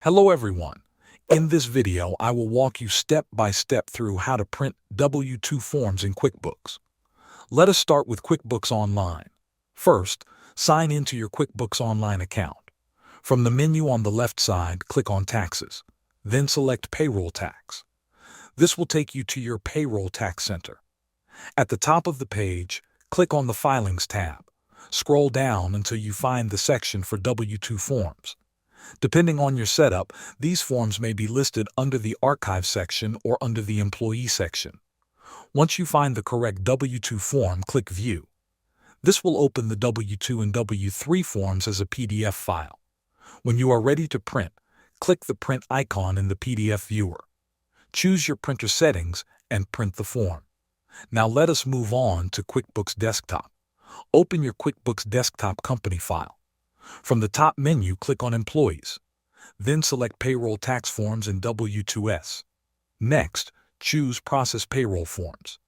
Hello everyone. In this video, I will walk you step by step through how to print W-2 forms in QuickBooks. Let us start with QuickBooks Online. First, sign into your QuickBooks Online account. From the menu on the left side, click on Taxes. Then select Payroll Tax. This will take you to your Payroll Tax Center. At the top of the page, click on the Filings tab. Scroll down until you find the section for W-2 forms. Depending on your setup, these forms may be listed under the Archive section or under the Employee section. Once you find the correct W-2 form, click View. This will open the W-2 and W-3 forms as a PDF file. When you are ready to print, click the print icon in the PDF viewer. Choose your printer settings and print the form. Now let us move on to QuickBooks Desktop. Open your QuickBooks Desktop company file. From the top menu, click on Employees. Then select Payroll Tax Forms in W-2s. Next, choose Process Payroll Forms.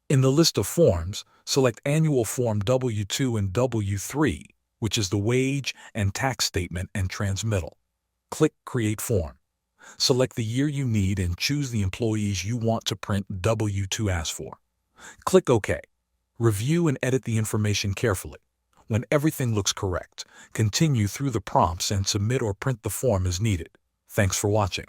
In the list of forms, select Annual Form W-2 and W-3, which is the wage and tax statement and transmittal. Click Create Form. Select the year you need and choose the employees you want to print W-2s for. Click OK. Review and edit the information carefully. When everything looks correct, continue through the prompts and submit or print the form as needed. Thanks for watching.